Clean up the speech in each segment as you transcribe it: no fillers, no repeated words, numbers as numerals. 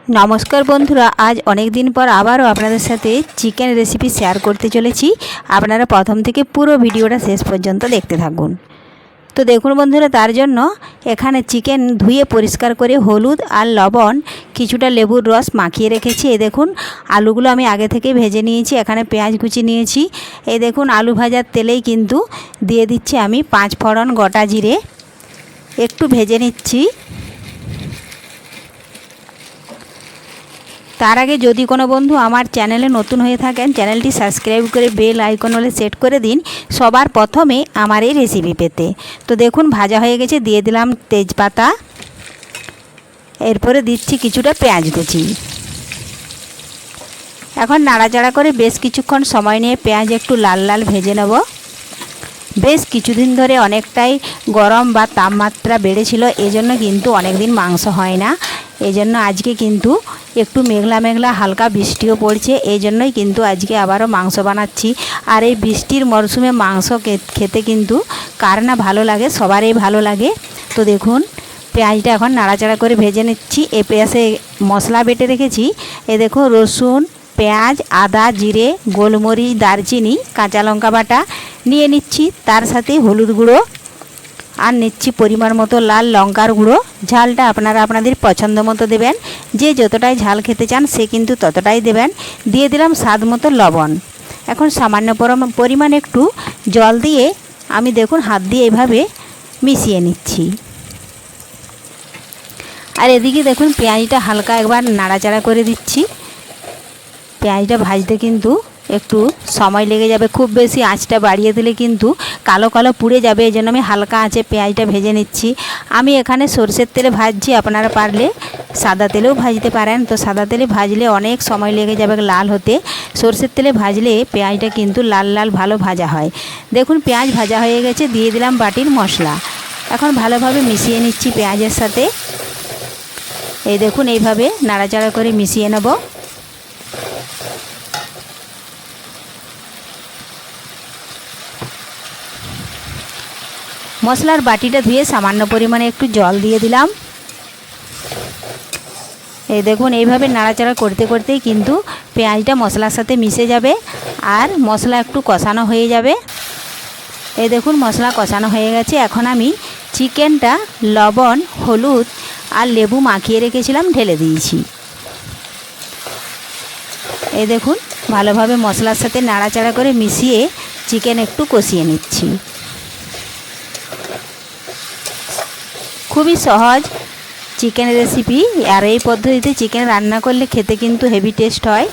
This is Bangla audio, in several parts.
নমস্কার বন্ধুরা, আজ অনেক দিন পর আবারও আপনাদের সাথে চিকেন রেসিপি শেয়ার করতে চলেছি। আপনারা প্রথম থেকে পুরো ভিডিওটা শেষ পর্যন্ত দেখতে থাকুন। তো দেখুন বন্ধুরা, তার জন্য এখানে চিকেন ধুয়ে পরিষ্কার করে হলুদ আর লবণ কিছুটা লেবুর রস মাখিয়ে রেখেছি। এই দেখুন আলুগুলো আমি আগে থেকে ভেজে নিয়েছি। এখানে পেঁয়াজ কুচি নিয়েছি। এই দেখুন আলু ভাজার তেলেই কিন্তু দিয়ে দিচ্ছি আমি 5 ফোড়ন গোটা জিরে, একটু ভেজে নিচ্ছি। তার আগে যদি কোনো বন্ধু আমার চ্যানেলে নতুন হয়ে থাকেন, চ্যানেলটি সাবস্ক্রাইব করে বেল আইকন হলে সেট করে দিন সবার প্রথমে আমার এই রেসিপি পেতে। তো দেখুন ভাজা হয়ে গেছে, দিয়ে দিলাম তেজপাতা, এরপরে দিচ্ছি কিছুটা পেঁয়াজ কুচি। এখন নাড়াচাড়া করে বেশ কিছুক্ষণ সময় নিয়ে পেঁয়াজ একটু লাল লাল ভেজে নেব। বেশ কিছুদিন ধরে অনেকটাই গরম বা তাপমাত্রা বেড়েছিল, এজন্য কিন্তু অনেক দিন মাংস হয় না। এজন্য আজকে কিন্তু একটু মেঘলা মেঘলা হালকা বৃষ্টিও পড়ছে, এই জন্যই কিন্তু আজকে আবারও মাংস বানাচ্ছি। আর এই বৃষ্টির মরশুমে মাংস খেতে কিন্তু কার না ভালো লাগে, সবারই ভালো লাগে। তো দেখুন পেঁয়াজটা এখন নাড়াচাড়া করে ভেজে নিচ্ছি। এ পেঁয়াজে মশলা বেটে রেখেছি। এ দেখুন রসুন, পেঁয়াজ, আদা, জিরে, গোলমরিচ, দারচিনি, কাঁচা লঙ্কা বাটা নিয়ে নিচ্ছি। তার সাথে হলুদ গুঁড়ো আর নিচ্ছি পরিমাণ মতো লাল লঙ্কার গুঁড়ো। ঝালটা আপনারা আপনাদের পছন্দ মতো দেবেন, যে যতটাই ঝাল খেতে চান সে কিন্তু ততটাই দেবেন। দিয়ে দিলাম স্বাদ মতো লবণ। এখন সামান্য পরিমাণ একটু জল দিয়ে আমি দেখুন হাত দিয়ে এভাবে মিশিয়ে নিচ্ছি। আর এদিকে দেখুন পেঁয়াজটা হালকা একবার নাড়াচাড়া করে দিচ্ছি। পেঁয়াজটা ভাজতে কিন্তু একটু সময় লেগে যাবে, খুব বেশি আঁচটা বাড়িয়ে দিলে কিন্তু কালো কালো পুড়ে যাবে। এই জন্য আমি হালকা আঁচে পেঁয়াজটা ভেজে নিচ্ছি। আমি এখানে সরষের তেলে ভাজছি, আপনারা পারলে সাদা তেলেও ভাজতে পারেন। তো সাদা তেলে ভাজলে অনেক সময় লেগে যাবে লাল হতে, সরষের তেলে ভাজলে পেঁয়াজটা কিন্তু লাল লাল ভালো ভাজা হয়। দেখুন পেঁয়াজ ভাজা হয়ে গেছে, দিয়ে দিলাম বাটির মশলা। এখন ভালোভাবে মিশিয়ে নিচ্ছি পেঁয়াজের সাথে। এই দেখুন এইভাবে নাড়াচাড়া করে মিশিয়ে নেব। মশলার বাটিটা ধুয়ে সামান্য পরিমাণে একটু জল দিয়ে দিলাম। এই দেখুন এইভাবে নাড়াচাড়া করতে করতেই কিন্তু পেঁয়াজটা মশলার সাথে মিশে যাবে আর মশলা একটু কষানো হয়ে যাবে। এই দেখুন মশলা কষানো হয়ে গেছে। এখন আমি চিকেনটা লবণ, হলুদ আর লেবু মাখিয়ে রেখেছিলাম ঢেলে দিয়েছি। এই দেখুন ভালোভাবে মশলার সাথে নাড়াচাড়া করে মিশিয়ে চিকেন একটু কষিয়ে নিচ্ছি। খুবই সহজ চিকেন রেসিপি, আর এই পদ্ধতিতে চিকেন রান্না করলে খেতে কিন্তু হেভি টেস্ট হয়।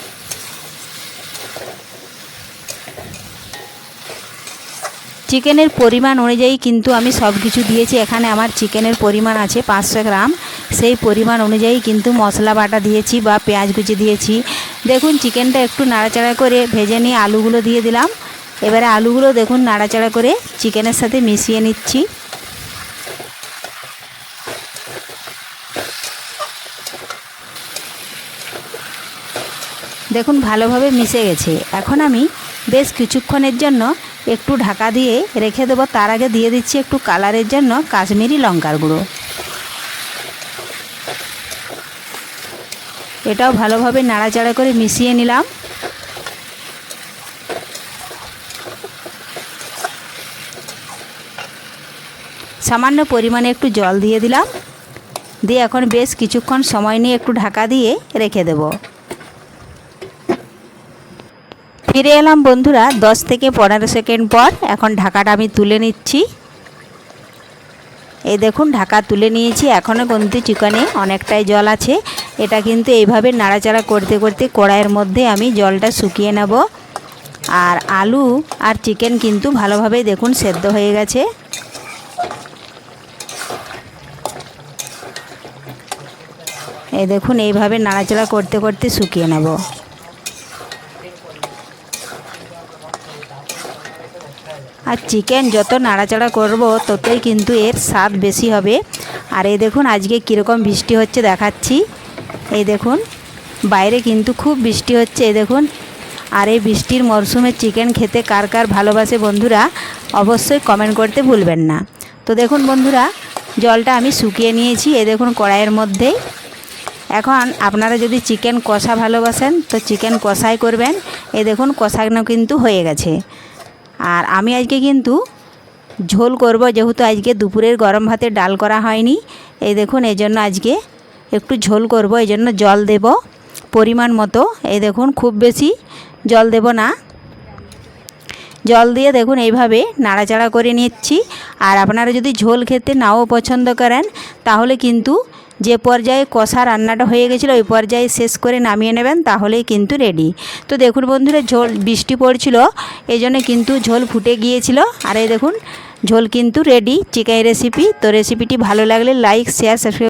চিকেনের পরিমাণ অনুযায়ী কিন্তু আমি সব কিছু দিয়েছি। এখানে আমার চিকেনের পরিমাণ আছে 500 গ্রাম, সেই পরিমাণ অনুযায়ী কিন্তু মশলা বাটা দিয়েছি বা পেঁয়াজ কুচি দিয়েছি। দেখুন চিকেনটা একটু নাড়াচাড়া করে ভেজে নিয়ে আলুগুলো দিয়ে দিলাম। এবারে আলুগুলো দেখুন নাড়াচাড়া করে চিকেনের সাথে মিশিয়ে নিচ্ছি। দেখুন ভালোভাবে মিশে গেছে। এখন আমি বেশ কিছুক্ষণের জন্য একটু ঢাকা দিয়ে রেখে দেবো। তার আগে দিয়ে দিচ্ছি একটু কালারের জন্য কাশ্মীরি লঙ্কার গুঁড়ো। এটাও ভালোভাবে নাড়াচাড়া করে মিশিয়ে নিলাম। সামান্য পরিমাণে একটু জল দিয়ে দিলাম। দিয়ে এখন বেশ কিছুক্ষণ সময় নিয়ে একটু ঢাকা দিয়ে রেখে দেব। ফিরে এলাম বন্ধুরা 10 থেকে 15 সেকেন্ড পর। এখন ঢাকাটা আমি তুলে নিচ্ছি। এই দেখুন ঢাকা তুলে নিয়েছি। এখনও কিন্তু চিকেনে অনেকটাই জল আছে। এটা কিন্তু এইভাবে নাড়াচাড়া করতে করতে কড়াইয়ের মধ্যে আমি জলটা শুকিয়ে নেব। আর আলু আর চিকেন কিন্তু ভালোভাবেই দেখুন সেদ্ধ হয়ে গেছে। এই দেখুন এইভাবে নাড়াচাড়া করতে করতে শুকিয়ে নেব। আর চিকেন যত নাড়াচাড়া করব ততই কিন্তু এর স্বাদ বেশি হবে। আর এই দেখুন আজকে কীরকম বৃষ্টি হচ্ছে দেখাচ্ছি। এই দেখুন বাইরে কিন্তু খুব বৃষ্টি হচ্ছে। এই দেখুন, আর এই বৃষ্টির মরশুমে চিকেন খেতে কার কার ভালোবাসে বন্ধুরা অবশ্যই কমেন্ট করতে ভুলবেন না। তো দেখুন বন্ধুরা জলটা আমি শুকিয়ে নিয়েছি। এই দেখুন কড়াইয়ের মধ্যে এখন আপনারা যদি চিকেন কষা ভালোবাসেন তো চিকেন কষাই করবেন। এই দেখুন কষানো কিন্তু হয়ে গেছে। আর আমি আজকে কিন্তু ঝোল করব, যেহেতু আজকে দুপুরের গরম ভাতে ডাল করা হয়নি। এই দেখুন এই জন্য আজকে একটু ঝোল করব, এই জন্য জল দেব পরিমাণ মতো। এই দেখুন খুব বেশি জল দেব না, জল দিয়ে দেখুন এইভাবে নাড়াচাড়া করে নিচ্ছি। আর আপনারা যদি ঝোল খেতে নাও পছন্দ করেন তাহলে কিন্তু যে পর্যায়ে কষা রান্নাটা হয়ে গেছিলো ওই পর্যায়ে শেষ করে নামিয়ে নেবেন, তাহলেই কিন্তু রেডি। তো দেখুন বন্ধুরা, ঝোল বৃষ্টি পড়ছিল এই জন্য কিন্তু ঝোল ফুটে গিয়েছিল। আর এই দেখুন ঝোল কিন্তু রেডি চিকেন রেসিপি। তো রেসিপিটি ভালো লাগলে লাইক, শেয়ার, সাবস্ক্রাইব